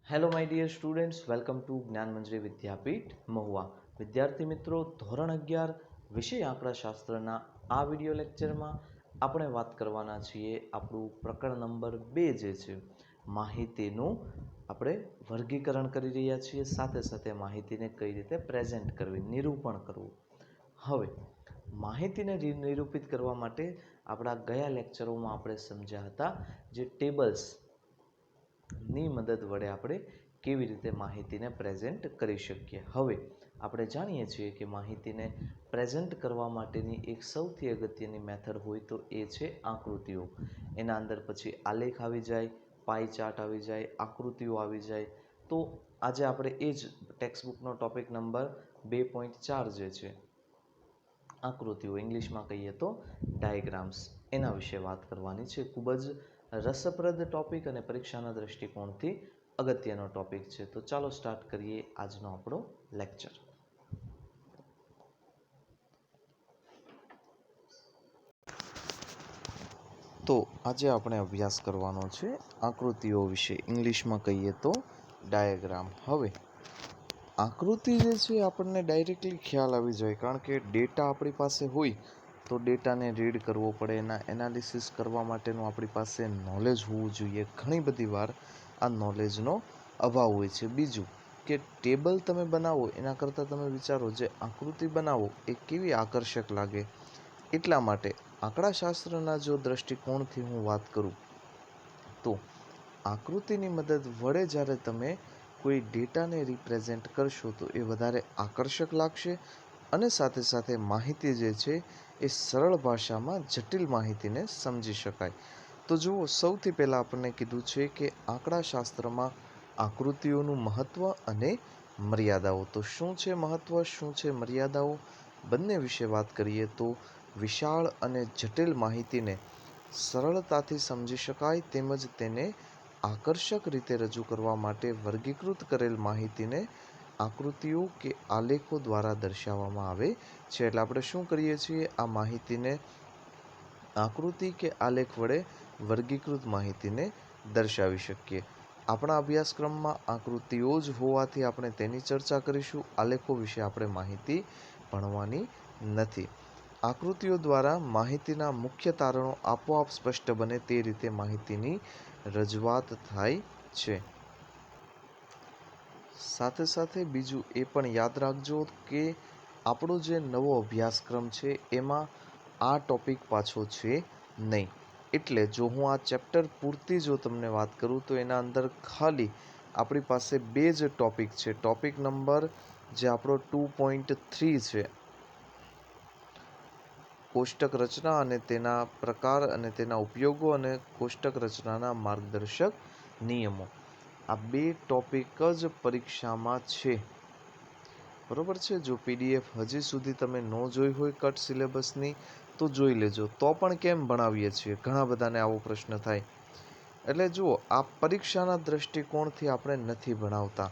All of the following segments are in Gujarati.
Hello my dear students, welcome to Gyan Manjari વિદ્યાપીઠ મહુવા. વિદ્યાર્થી મિત્રો, ધોરણ 11 વિષય આંકડાશાસ્ત્રના આ વિડીયો લેક્ચરમાં આપણે વાત કરવાના છીએ આપણું પ્રકરણ નંબર 2 જે છે માહિતીનું આપણે વર્ગીકરણ કરી રહ્યા છીએ, સાથે સાથે માહિતીને કઈ રીતે પ્રેઝન્ટ કરવી, નિરૂપણ કરવું. હવે માહિતીને નિરૂપિત કરવા માટે આપણા ગયા લેક્ચરોમાં આપણે સમજ્યા હતા જે ટેબલ્સ ની મદદ વડે આપણે કેવી રીતે માહિતીને પ્રેઝન્ટ કરી શકીએ. હવે આપણે જાણીએ છીએ કે માહિતીને પ્રેઝન્ટ કરવા માટેની એક સૌથી અગત્યની મેથડ હોય તો એ છે આકૃતિઓ. એના અંદર પછી આલેખ આવી જાય, પાઈ ચાર્ટ આવી જાય, આકૃતિઓ આવી જાય. તો આજે આપણે એ જ ટેક્સ્ટબુકનો ટોપિક નંબર 2.4 જે છે આકૃતિઓ, ઇંગ્લિશમાં કહીએ તો ડાયગ્રામ્સ, એના વિશે વાત કરવાની છે. ખૂબ જ રસપ્રદ ટોપિક અને પરીક્ષાના દૃષ્ટિકોણથી અગત્યનો ટોપિક છે. તો ચાલો સ્ટાર્ટ કરીએ આજનો આપણો લેક્ચર. તો આજે આપણે અભ્યાસ કરવાનો છે આકૃતિઓ વિશે, ઇંગ્લિશમાં કહીએ તો ડાયાગ્રામ. હવે આકૃતિ જે છે આપણને ડાયરેક્ટલી ખ્યાલ આવી જાય, કારણ કે ડેટા આપણી પાસે હોય તો ડેટાને રીડ કરવો પડે, એના એનાલિસિસ કરવા માટેનું આપણી પાસે નોલેજ હોવું જોઈએ. ઘણી બધી વાર આ નોલેજનો અભાવ હોય છે. બીજું કે ટેબલ તમે બનાવો એના કરતાં તમે વિચારો જે આકૃતિ બનાવો એ કેવી આકર્ષક લાગે. એટલા માટે આંકડાશાસ્ત્રના જો દૃષ્ટિકોણથી હું વાત કરું તો આકૃતિની મદદ વડે જ્યારે તમે કોઈ ડેટાને રિપ્રેઝેન્ટ કરશો તો એ વધારે આકર્ષક લાગશે અને સાથે સાથે માહિતી જે છે એ સરળ ભાષામાં જટિલ માહિતીને સમજી શકાય. તો જુઓ, સૌથી પહેલાં આપણને કીધું છે કે આંકડાશાસ્ત્રમાં આકૃતિઓનું મહત્ત્વ અને મર્યાદાઓ. તો શું છે મહત્ત્વ, શું છે મર્યાદાઓ, બંને વિશે વાત કરીએ તો વિશાળ અને જટિલ માહિતીને સરળતાથી સમજી શકાય તેમજ તેને આકર્ષક રીતે રજૂ કરવા માટે વર્ગીકૃત કરેલ માહિતીને આકૃતિઓ કે આલેખો દ્વારા દર્શાવવામાં આવે છે. એટલે આપણે શું કરીએ છીએ, આ માહિતીને આકૃતિ કે આલેખ વડે વર્ગીકૃત માહિતીને દર્શાવી શકીએ. આપણા અભ્યાસક્રમમાં આકૃતિઓ જ હોવાથી આપણે તેની ચર્ચા કરીશું. આલેખો વિશે આપણે માહિતી ભણવાની નથી. આકૃતિઓ દ્વારા માહિતીના મુખ્ય તારણો આપોઆપ સ્પષ્ટ બને તે રીતે માહિતીની રજૂઆત થાય છે. સાથે સાથે બીજું એ પણ યાદ રાખજો કે આપણો જે નવો અભ્યાસક્રમ છે એમાં આ ટોપિક પાછો છે નહીં. એટલે જો હું આ ચેપ્ટર પૂરતી જો તમને વાત કરું તો એના અંદર ખાલી આપણી પાસે 2 જ ટોપિક છે. ટોપિક નંબર જે આપણો 2.3 છે, કોષ્ટક રચના અને તેના પ્રકાર અને તેના ઉપયોગો અને કોષ્ટક રચનાના માર્ગદર્શક નિયમો. આ 2 ટોપિક જ પરીક્ષામાં છે. બરોબર છે. જો પીડીએફ હજી સુધી તમે ન જોઈ હોય કટ સિલેબસની તો જોઈ લેજો. તો પણ કેમ ભણાવીએ છીએ, ઘણા બધાને આવો પ્રશ્ન થાય. એટલે જુઓ, આ પરીક્ષાના દૃષ્ટિકોણથી આપણે નથી ભણાવતા,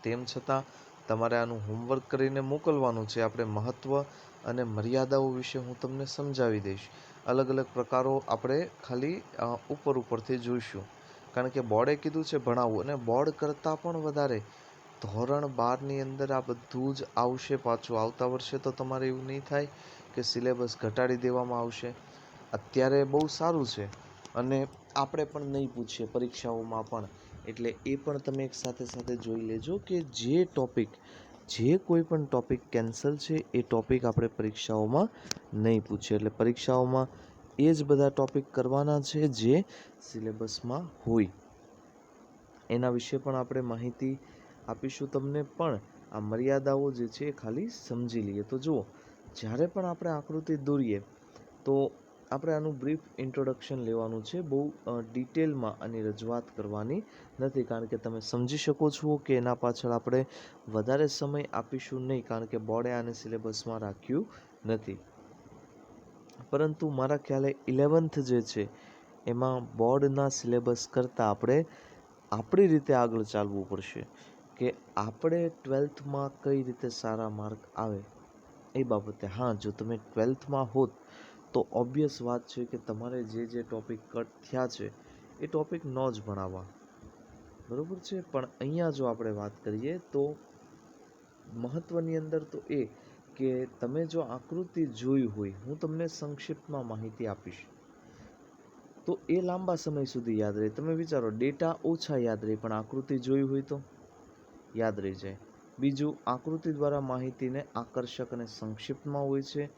તેમ છતાં તમારે આનું હોમવર્ક કરીને મોકલવાનું છે. આપણે મહત્ત્વ અને મર્યાદાઓ વિશે હું તમને સમજાવી દઈશ. અલગ અલગ પ્રકારો આપણે ખાલી ઉપરથી જોઈશું, કારણ કે બોર્ડે કીધું છે ભણાવવું, અને બોર્ડ કરતાં પણ વધારે ધોરણ 12ની અંદર આ બધું જ આવશે. પાછું આવતા વર્ષે તો તમારે એવું નહીં થાય કે સિલેબસ ઘટાડી દેવામાં આવશે. અત્યારે બહુ સારું છે અને આપણે પણ નહીં પૂછીએ પરીક્ષાઓમાં પણ. એટલે એ પણ તમે એક સાથે સાથે જોઈ લેજો કે જે કોઈ પણ ટોપિક કેન્સલ છે એ ટોપિક આપણે પરીક્ષાઓમાં નહીં પૂછીએ. એટલે પરીક્ષાઓમાં એ જ બધા ટોપિક કરવાના છે જે સિલેબસમાં હોય. એના વિશે પણ આપણે માહિતી આપીશું તમને. પણ આ મર્યાદાઓ જે છે એ ખાલી સમજી લઈએ. તો જુઓ, જ્યારે પણ આપણે આકૃતિ દોરીએ તો આપણે આનું બ્રીફ ઇન્ટ્રોડક્શન લેવાનું છે. બહુ ડિટેલમાં આની રજૂઆત કરવાની નથી, કારણ કે તમે સમજી શકો છો કે એના પાછળ આપણે વધારે સમય આપીશું નહીં, કારણ કે બોર્ડે આને સિલેબસમાં રાખ્યું નથી. પરંતુ મારા ખ્યાલે 11th જે છે એમાં બોર્ડના સિલેબસ કરતાં આપણે આપણી રીતે આગળ ચાલવું પડશે કે આપણે 12થમાં કઈ રીતે સારા માર્ક આવે એ બાબતે. હા, જો તમે 12થમાં હોત તો ઓબ્વિયસ વાત છે કે તમારે જે ટોપિક કટ થયા છે એ ટોપિક ન જ ભણાવવા. બરોબર છે. પણ અહીંયા જો આપણે વાત કરીએ તો મહત્વની અંદર તો એ કે તમે જો આકૃતિ જોઈ હોય, હું તમને સંક્ષિપ્તમાં માહિતી આપીશ તો એ લાંબા સમય સુધી યાદ રહે. તમે વિચારો, ડેટા ઓછા યાદ રહે પણ આકૃતિ જોઈ હોય તો યાદ રહી જાય. બીજું, આકૃતિ દ્વારા માહિતીને આકર્ષક અને સંક્ષિપ્તમાં હોય છે.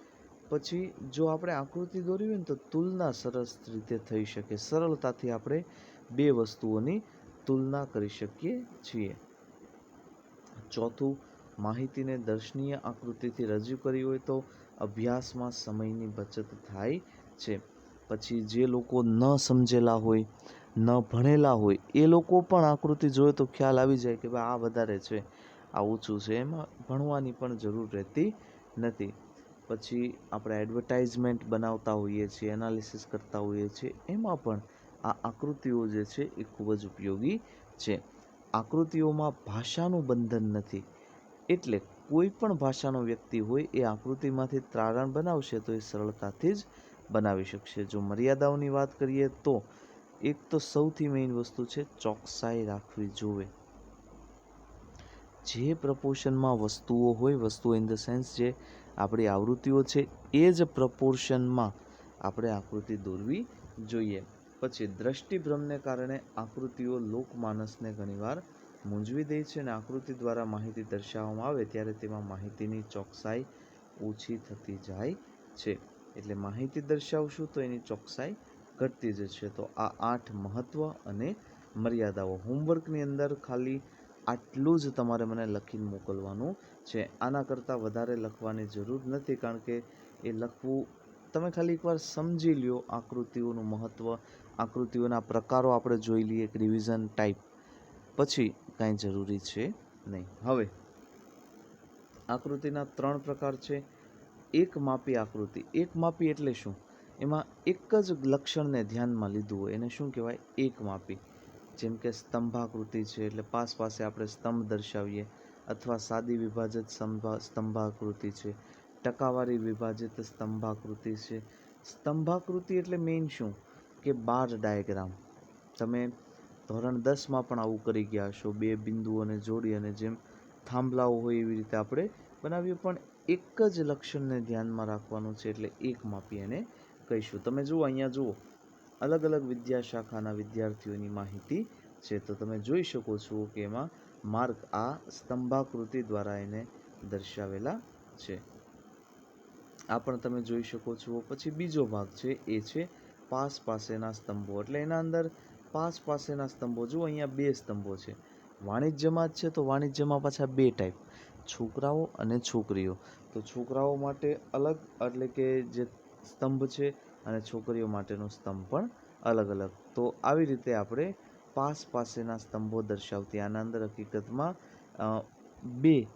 પછી જો આપણે આકૃતિ દોરવી હોય ને તો તુલના સરસ રીતે થઈ શકે. સરળતાથી આપણે બે વસ્તુઓની તુલના કરી શકીએ છીએ. ચોથું, માહિતીને દર્શનીય આકૃતિથી રજૂ કરી હોય તો અભ્યાસમાં સમયની બચત થાય છે. પછી જે લોકો ન સમજેલા હોય, ન ભણેલા હોય, એ લોકો પણ આકૃતિ જોવે તો ખ્યાલ આવી જાય કે ભાઈ આ વધારે છે, આ ઓછું છે. એમાં ભણવાની પણ જરૂર રહેતી નથી. પછી આપણે એડવર્ટાઇઝમેન્ટ બનાવતા હોઈએ છીએ, એનાલિસિસ કરતા હોઈએ છીએ, એમાં પણ આ આકૃતિઓ જે છે એ ખૂબ જ ઉપયોગી છે. આકૃતિઓમાં ભાષાનું બંધન નથી, એટલે કોઈ પણ ભાષાનો વ્યક્તિ હોય એ આકૃતિમાંથી તારણ બનાવશે તો એ સરળતાથી જ બનાવી શકશે. જો મર્યાદાઓની વાત કરીએ તો એક તો સૌથી મેઇન વસ્તુ છે ચોકસાઈ રાખવી જોવે. જે પ્રપોર્શનમાં વસ્તુઓ હોય, વસ્તુઓ ઇન ધ સેન્સ જે આપણી આવૃત્તિઓ છે, એ જ પ્રપોર્શનમાં આપણે આકૃતિ દોરવી જોઈએ. પછી દ્રષ્ટિભ્રમને કારણે આકૃતિઓ લોકમાનસને ઘણીવાર મૂંઝવી દે છે અને આકૃતિ દ્વારા માહિતી દર્શાવવામાં આવે ત્યારે તેમાં માહિતીની ચોકસાઈ ઓછી થતી જાય છે. એટલે માહિતી દર્શાવશું તો એની ચોકસાઈ ઘટતી જશે. તો આ 8 મહત્વ અને મર્યાદાઓ. હોમવર્કની અંદર ખાલી આટલું જ તમારે મને લખીને મોકલવાનું છે. આના કરતાં વધારે લખવાની જરૂર નથી, કારણ કે એ લખવું તમે ખાલી એકવાર સમજી લ્યો. આકૃતિઓનું મહત્વ, આકૃતિઓના પ્રકારો આપણે જોઈ લઈએ, એક રિવિઝન ટાઈપ, પછી કાંઈ જરૂરી છે નહીં. હવે આકૃતિના 3 પ્રકાર છે. એક માપી આકૃતિ. એક માપી એટલે શું? એમાં એક જ લક્ષણને ધ્યાનમાં લીધું હોય એને શું કહેવાય? એક માપી. જેમ કે સ્તંભાકૃતિ છે એટલે પાસે આપણે સ્તંભ દર્શાવીએ, અથવા સાદી વિભાજિત સ્તંભાકૃતિ છે, ટકાવારી વિભાજિત સ્તંભાકૃતિ છે. સ્તંભાકૃતિ એટલે મેઇન શું કે બાર ડાયાગ્રામ. તમે ધોરણ 10માં પણ આવું કરી ગયા હશો. બે બિંદુઓને જોડી અને જેમ થાંભલાઓ હોય એવી રીતે આપણે બનાવ્યું, પણ એક જ લક્ષણને ધ્યાનમાં રાખવાનું છે એટલે એક માપી એને કહીશું. તમે જુઓ, અહીંયા જુઓ, અલગ અલગ વિદ્યાશાખાના વિદ્યાર્થીઓની માહિતી છે. તો તમે જોઈ શકો છો કે એમાં માર્ક આ સ્તંભાકૃતિ દ્વારા એને દર્શાવેલા છે. આ પણ તમે જોઈ શકો છો. પછી બીજો ભાગ છે એ છે પાસેના સ્તંભો. એટલે એના અંદર પાસેના સ્તંભો. જુઓ, અહીંયા 2 સ્તંભો છે. વાણિજ્યમાં જ છે તો વાણિજ્યમાં પાછા 2 ટાઈપ, છોકરાઓ અને છોકરીઓ. તો છોકરાઓ માટે અલગ, એટલે કે જે સ્તંભ છે, અને છોકરીઓ માટેનો સ્તંભ પણ અલગ અલગ. તો આવી રીતે આપણે પાસેના સ્તંભો દર્શાવતી આના અંદર હકીકતમાં 2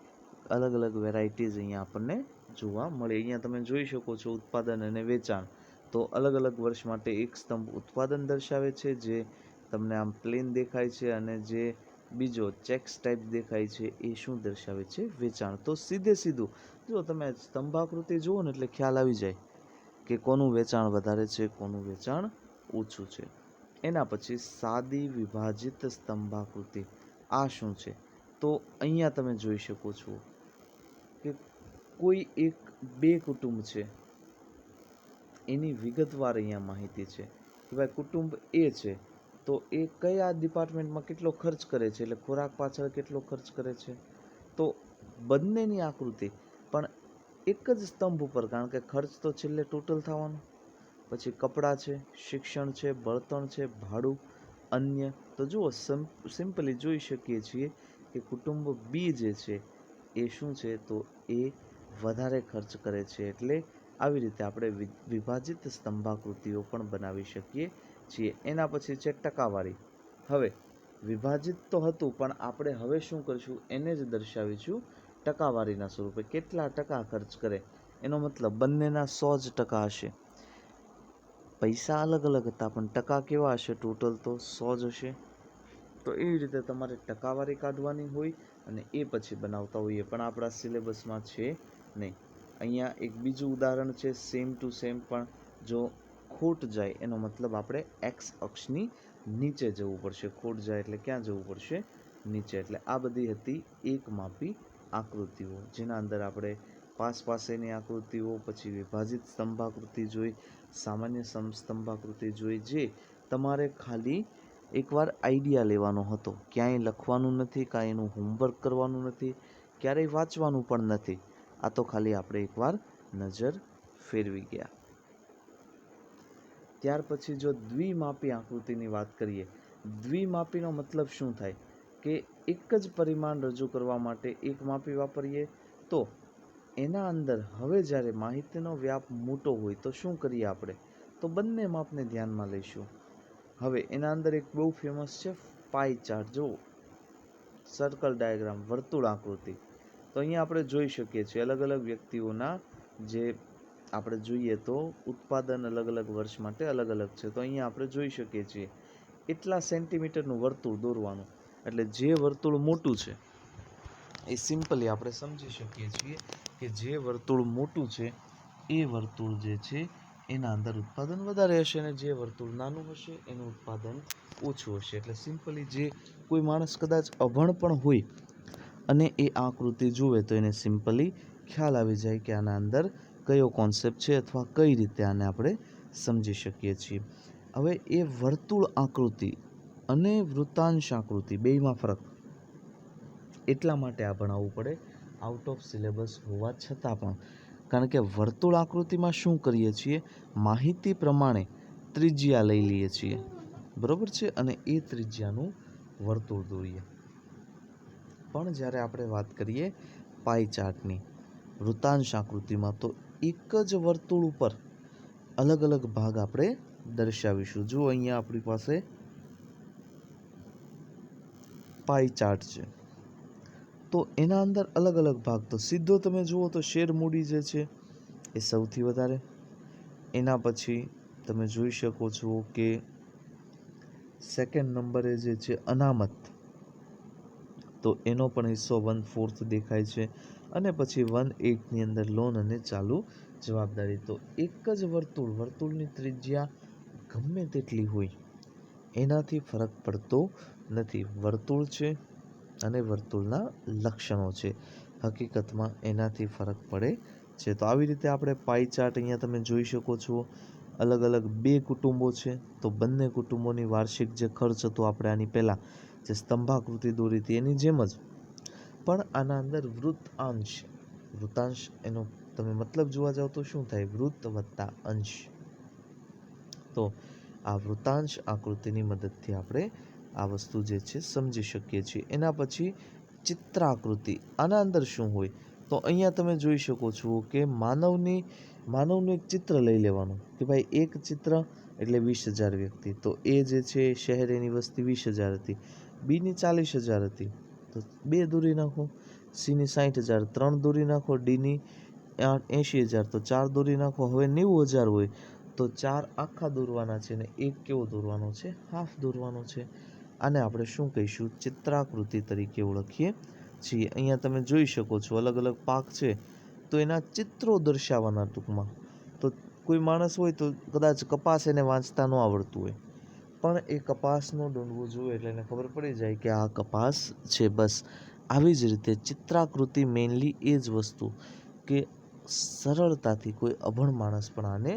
અલગ અલગ વેરાયટીઝ અહીંયા આપણને જોવા મળે. અહીંયા તમે જોઈ શકો છો ઉત્પાદન અને વેચાણ. તો અલગ અલગ વર્ષ માટે એક સ્તંભ ઉત્પાદન દર્શાવે છે, જે તમને આમ પ્લેન દેખાય છે, અને જે બીજો ચેક્સ ટાઈપ દેખાય છે એ શું દર્શાવે છે? વેચાણ. તો સીધું જો તમે સ્તંભાકૃતિ જુઓ ને એટલે ખ્યાલ આવી જાય કે કોનું વેચાણ વધારે છે, કોનું વેચાણ ઓછું છે. એના પછી સાદી વિભાજિત સ્તંભાકૃતિ. આ શું છે? તો અહીંયા તમે જોઈ શકો છો કે કોઈ એક 2 કુટુંબ છે, એની વિગતવાર અહીંયા માહિતી છે કે ભાઈ કુટુંબ એ છે તો એ કયા ડિપાર્ટમેન્ટમાં કેટલો ખર્ચ કરે છે, એટલે ખોરાક પાછળ કેટલો ખર્ચ કરે છે. તો બંનેની આકૃતિ પણ એક જ સ્તંભ ઉપર, કારણ કે ખર્ચ તો છેલ્લે ટોટલ થવાનો. પછી કપડાં છે, શિક્ષણ છે, બળતણ છે, ભાડું, અન્ય. તો જુઓ, સિમ્પલી જોઈ શકીએ છીએ કે કુટુંબ બી જે છે એ શું છે? તો એ વધારે ખર્ચ કરે છે. એટલે આવી રીતે આપણે વિભાજિત સ્તંભાકૃતિઓ પણ બનાવી શકીએ છીએ. એના પછી છે ટકાવારી. હવે વિભાજિત તો હતું, પણ આપણે હવે શું કરીશું? એને જ દર્શાવીશું ટકાવારીના સ્વરૂપે. કેટલા ટકા ખર્ચ કરે, એનો મતલબ બંનેના 100% હશે. પૈસા અલગ અલગ હતા પણ ટકા કેવા હશે? ટોટલ તો 100 જ હશે. તો એવી રીતે તમારે ટકાવારી કાઢવાની હોય અને એ પછી બનાવતા હોઈએ, પણ આપણા સિલેબસમાં છે નહીં. અહીંયા એક બીજું ઉદાહરણ છે સેમ ટુ સેમ, પણ જો ખોટ જાય એનો મતલબ આપણે એક્સ અક્ષની નીચે જવું પડશે. ખોટ જાય એટલે ક્યાં જવું પડશે? નીચે. એટલે આ બધી હતી એક માપી આકૃતિઓ, જેના અંદર આપણે પાસ પાસેની આકૃતિઓ, પછી વિભાજિત સ્તંભાકૃતિ જોઈ, સામાન્ય સમસ્તંભાકૃતિ જોઈ, જે તમારે ખાલી એકવાર આઈડિયા લેવાનો હતો. ક્યાંય લખવાનું નથી, કાંઈ એનું હોમવર્ક કરવાનું નથી, ક્યારેય વાંચવાનું પણ નથી. આ તો ખાલી આપણે એકવાર નજર ફેરવી ગયા. ત્યાર પછી જો દ્વિમાપી આકૃતિની વાત કરીએ, દ્વિમાપીનો મતલબ શું થાય કે એક જ પરિમાણ રજૂ કરવા માટે એક માપી વાપરીએ, તો એના અંદર હવે જ્યારે માહિતીનો વ્યાપ મોટો હોય તો શું કરીએ આપણે? તો બંને માપને ધ્યાનમાં લઈશું. હવે એના અંદર એક બહુ ફેમસ છે પાઈ ચાર્ટ. જો સર્કલ ડાયાગ્રામ, વર્તુળ આકૃતિ. તો અહીંયા આપણે જોઈ શકીએ છીએ અલગ અલગ વ્યક્તિઓના જે આપણે જોઈએ તો ઉત્પાદન અલગ અલગ વર્ષ માટે અલગ અલગ છે. તો અહીંયા આપણે જોઈ શકીએ છીએ એટલા સેન્ટીમીટરનું વર્તુળ દોરવાનું. એટલે જે વર્તુળ મોટું છે એ સિમ્પલી આપણે સમજી શકીએ છીએ કે જે વર્તુળ મોટું છે એ વર્તુળ જે છે એના અંદર ઉત્પાદન વધારે હશે, અને જે વર્તુળ નાનું હશે એનું ઉત્પાદન ઓછું હશે. એટલે સિમ્પલી જે કોઈ માણસ કદાચ અભણ પણ હોય અને એ આકૃતિ જુએ તો એને સિમ્પલી ખ્યાલ આવી જાય કે આના અંદર કયો કોન્સેપ્ટ છે અથવા કઈ રીતે આને આપણે સમજી શકીએ છીએ. હવે એ વર્તુળ આકૃતિ અને વૃત્તાંશ આકૃતિ બેયમાં ફરક એટલા માટે આ ભણાવવું પડે આઉટ ઓફ સિલેબસ હોવા છતાં પણ. કારણ કે વર્તુળ આકૃતિમાં શું કરીએ છીએ, માહિતી પ્રમાણે ત્રિજ્યા લઈ લઈએ છીએ, બરાબર છે, અને એ ત્રિજ્યાનું વર્તુળ દોરીએ. પણ જ્યારે આપણે વાત કરીએ પાઈ ચાર્ટની, વૃત્તાંશ આકૃતિમાં, તો એક જ વર્તુળ ઉપર અલગ અલગ ભાગ આપણે દર્શાવીશું. જો અહીંયા આપણી પાસે પાઈ ચાર્ટ છે, તો એના અંદર અલગ અલગ ભાગ, તો સીધો તમે જુઓ તો શેર મૂડી જે છે એ સૌથી વધારે. એના પછી તમે જોઈ શકો છો કે સેકન્ડ નંબરે જે છે અનામત, તો એનો પણ હિસ્સો 1/4 દેખાય છે. અને પછી 1/8ની અંદર લોન અને ચાલુ જવાબદારી. તો એક જ વર્તુળની ત્રિજ્યા ગમે તેટલી હોય એનાથી ફરક પડતો નથી. વર્તુળ છે અને વર્તુળના લક્ષણો છે, હકીકતમાં એનાથી ફરક પડે છે. તો આવી રીતે આપણે પાઈ ચાર્ટ અહીંયા તમે જોઈ શકો છો. અલગ અલગ બે કુટુંબો છે, તો બંને કુટુંબોની વાર્ષિક જે ખર્ચ હતો આપણે આની પહેલાં જે સ્તંભાકૃતિ દોરી હતી એની જેમ જ, પણ આના અંદર વૃત્તાંશ એનો તમે મતલબ જોવા જાઓ તો શું થાય? વૃત્ત વત્તા અંશ. તો આ વૃત્તાંશ આકૃતિની મદદથી આપણે આ વસ્તુ જે છે સમજી શકીએ છીએ. એના પછી ચિત્રાકૃતિ, આના અંદર શું હોય? તો અહીંયા તમે જોઈ શકો છો કે માનવનું એક ચિત્ર લઈ લેવાનું કે ભાઈ એક ચિત્ર એટલે 20,000 વ્યક્તિ. તો એ જે છે શહેર, એની વસ્તી 20,000 હતી, બીની 40,000 હતી, તો 2 દોરી નાખો. સીની 60,000, 3 દોરી નાખો. ડીની 80,000, તો 4 દોરી નાખો. હવે 90,000 હોય તો 4 આખા દોરવાના છે ને એક કેવો દોરવાનો છે? હાફ દોરવાનો છે. આને આપણે શું કહીશું? ચિત્રાકૃતિ તરીકે ઓળખીએ છીએ. અહીંયા તમે જોઈ શકો છો અલગ અલગ પાક છે, તો એના ચિત્રો દર્શાવવાના ટૂંકમાં. તો કોઈ માણસ હોય તો કદાચ કપાસ એને વાંચતા ન આવડતું હોય, પણ એ કપાસનો ડોંડવો જોવે એટલે એને ખબર પડી જાય કે આ કપાસ છે. બસ આવી જ રીતે ચિત્રાકૃતિ મેઇનલી એ જ વસ્તુ કે સરળતાથી કોઈ અભણ માણસ પણ આને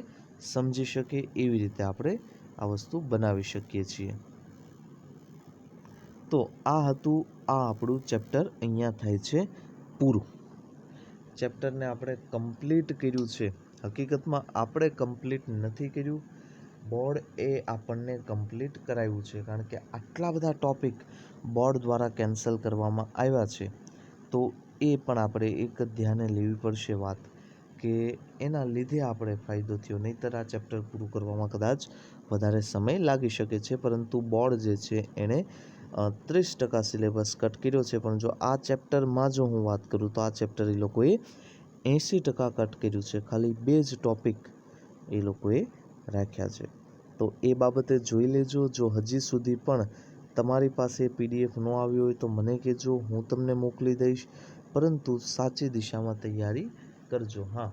સમજી શકે એવી રીતે આપણે આ વસ્તુ બનાવી શકીએ છીએ. તો આ હતું આ આપણું ચેપ્ટર. અહીંયા થાય છે પૂરું. ચેપ્ટરને આપણે કમ્પ્લીટ કર્યું છે. હકીકતમાં આપણે કમ્પ્લીટ નથી કર્યું, બોર્ડ એ આપણને કમ્પ્લીટ કરાવ્યું છે. કારણ કે આટલા બધા ટોપિક બોર્ડ દ્વારા કેન્સલ કરવામાં આવ્યા છે. તો એ પણ આપણે એક ધ્યાને લેવી પડશે વાત, કે એના લીધે આપણે ફાયદો થયો. નહીંતર આ ચેપ્ટર પૂરું કરવામાં કદાચ વધારે સમય લાગી શકે છે. પરંતુ બોર્ડ જે છે એણે 30% સિલેબસ કટ કર્યો છે. પણ જો આ ચેપ્ટરમાં જો હું વાત કરું તો આ ચેપ્ટર એ લોકોએ 80% કટ કર્યું છે. ખાલી 2 જ ટોપિક એ લોકોએ રાખ્યા છે. તો એ બાબતે જોઈ લેજો. જો હજી સુધી પણ તમારી પાસે PDF ન આવ્યો હોય તો મને કહેજો, હું તમને મોકલી દઈશ. પરંતુ સાચી દિશામાં તૈયારી કરજો. હા,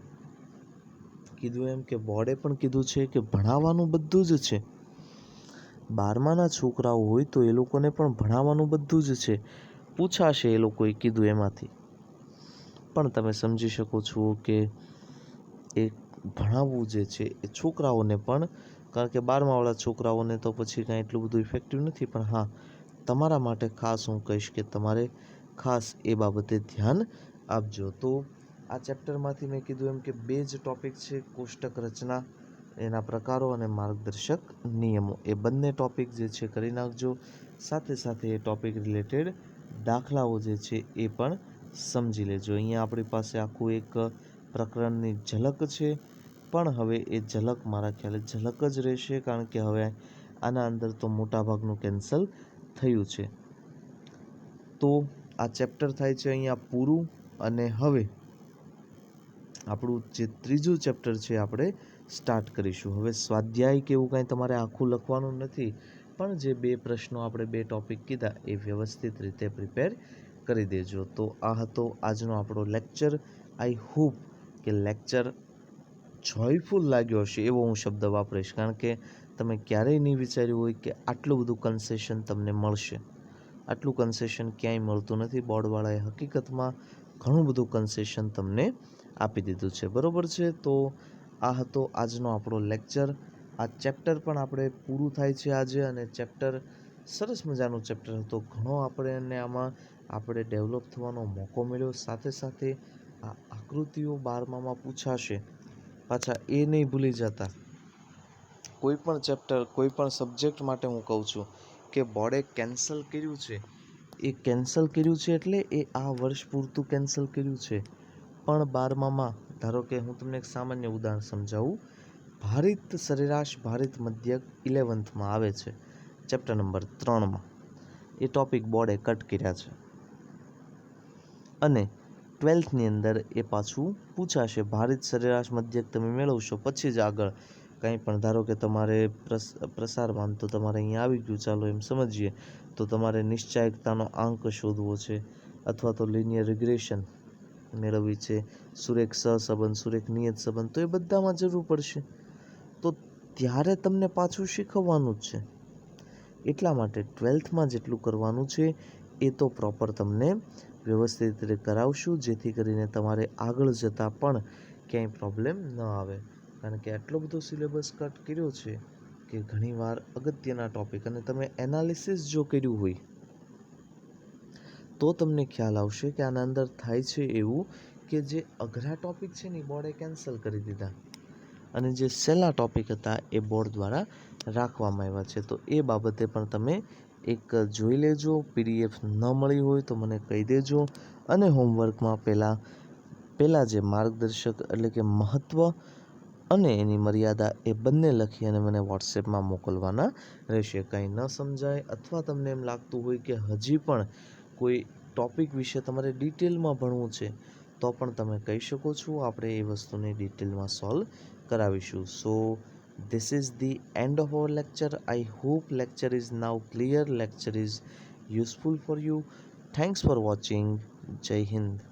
કીધું એમ કે બોર્ડે પણ કીધું છે કે ભણાવવાનું બધું જ છે, 12માના છોકરાઓ હોય તો એ લોકોને પણ ભણાવવાનું બધું જ છે, પૂછાશે એ લોકોએ કીધું એમાંથી. પણ તમે સમજી શકો છો કે એ ભણાવવું જે છે એ છોકરાઓને પણ, કારણ કે 12માવાળા છોકરાઓને તો પછી કાંઈ એટલું બધું ઇફેક્ટિવ નથી, પણ હા, તમારા માટે ખાસ હું કહીશ કે તમારે ખાસ એ બાબતે ધ્યાન આપજો. તો આ ચેપ્ટરમાંથી મેં કીધું એમ કે 2 જ ટૉપિક છે, કોષ્ટક રચના, એના પ્રકારો અને માર્ગદર્શક નિયમો. એ બંને ટૉપિક જે છે કરી નાખજો. સાથે સાથે એ ટૉપિક રિલેટેડ દાખલાઓ જે છે એ પણ સમજી લેજો. અહીંયા આપણી પાસે આખું એક પ્રકરણની ઝલક છે, પણ હવે એ ઝલક મારા ખ્યાલે ઝલક જ રહેશે, કારણ કે હવે આના અંદર તો મોટાભાગનું કેન્સલ થયું છે. તો આ ચેપ્ટર થાય છે અહીંયા પૂરું. અને હવે આપણું જે ત્રીજું ચેપ્ટર છે આપણે સ્ટાર્ટ કરીશું. હવે સ્વાધ્યાય કે એવું કાંઈ તમારે આખું લખવાનું નથી, પણ જે 2 પ્રશ્નો આપણે 2 ટૉપિક કીધા એ વ્યવસ્થિત રીતે પ્રિપેર કરી દેજો. તો આ હતો આજનો આપણો લેક્ચર. આઈ હોપ કે લેક્ચર જોયફુલ લાગ્યો હશે, એવો હું શબ્દ વાપરીશ, કારણ કે તમે ક્યારેય નહીં વિચાર્યું હોય કે આટલું બધું કન્સેશન તમને મળશે. આટલું કન્સેશન ક્યાંય મળતું નથી. બોર્ડવાળાએ હકીકતમાં ઘણું બધું કન્સેશન તમને આપી દીધું છે, બરાબર છે. તો આ હતો આજનો આપણો લેક્ચર. આ ચેપ્ટર પણ આપણે પૂરું થાય છે આજે, અને ચેપ્ટર સરસ મજાનું ચેપ્ટર હતો. ઘણો આપણને આમાં આપણે ડેવલપ થવાનો મોકો મળ્યો. સાથે સાથે આ આકૃતિઓ 12મામાં પૂછાશે, પાછા એ નહીં ભૂલી જતા. કોઈ પણ ચેપ્ટર, કોઈ પણ સબ્જેક્ટ માટે હું કહું છું કે બોર્ડે કેન્સલ કર્યું છે, એ કેન્સલ કર્યું છે એટલે એ આ વર્ષ પૂરતું કેન્સલ કર્યું છે. પણ 12મામાં ધારો કે હું તમને એક સામાન્ય ઉદાહરણ સમજાવું. ભારિત સરેરાશ, ભારિત મધ્યક 11થમાં આવે છે, ચેપ્ટર નંબર 3માં. એ ટૉપિક બોર્ડે કટ કર્યા છે. અને 12થની અંદર એ પાછું પૂછાશે. ભારિત સરેરાશ મધ્યક તમે મેળવશો પછી જ આગળ કંઈ પણ, ધારો કે તમારે પ્રસારમાન તો તમારે અહીંયા આવી ગયું, ચાલો એમ સમજીએ. તો તમારે નિશ્ચાયકતાનો આંક શોધવો છે, અથવા તો લિનિયર રિગ્રેશન મેળવવી છે, સુરેખ સહસંબંધ, સુરેખ નિયત સંબંધ, તો એ બધામાં જરૂર પડશે. તો ત્યારે તમને પાછું શીખવવાનું જ છે. એટલા માટે 12થમાં જેટલું કરવાનું છે એ તો પ્રોપર તમને વ્યવસ્થિત રીતે કરાવશું, જેથી કરીને તમારે આગળ જતાં પણ ક્યાંય પ્રોબ્લેમ ન આવે. કારણ કે આટલો બધો સિલેબસ કટ કર્યો છે કે ઘણીવાર અગત્યના ટૉપિક, અને તમે એનાલિસિસ જો કર્યું હોય તો તમને ખ્યાલ આવશે કે આના અંદર થાય છે એવું કે જે અઘરા ટૉપિક છે ને એ બોર્ડે કેન્સલ કરી દીધા, અને જે સહેલા ટૉપિક હતા એ બોર્ડ દ્વારા રાખવામાં આવ્યા છે. તો એ બાબતે પણ તમે એક જોઈ લેજો. PDF ન મળી હોય તો મને કહી દેજો. અને હોમવર્કમાં પહેલાં જે માર્ગદર્શક એટલે કે મહત્ત્વ અને એની મર્યાદા એ બંને લખી અને મને વોટ્સએપમાં મોકલવાના રહેશે. કંઈ ન સમજાય અથવા તમને એમ લાગતું હોય કે હજી પણ કોઈ ટૉપિક વિશે તમારે ડિટેલમાં ભણવું છે, તો પણ તમે કહી શકો છો. આપણે એ વસ્તુને ડિટેલમાં સોલ્વ કરાવીશું. So this is the end of our lecture. I hope lecture is now clear, lecture is useful for you. Thanks for watching. Jai Hind.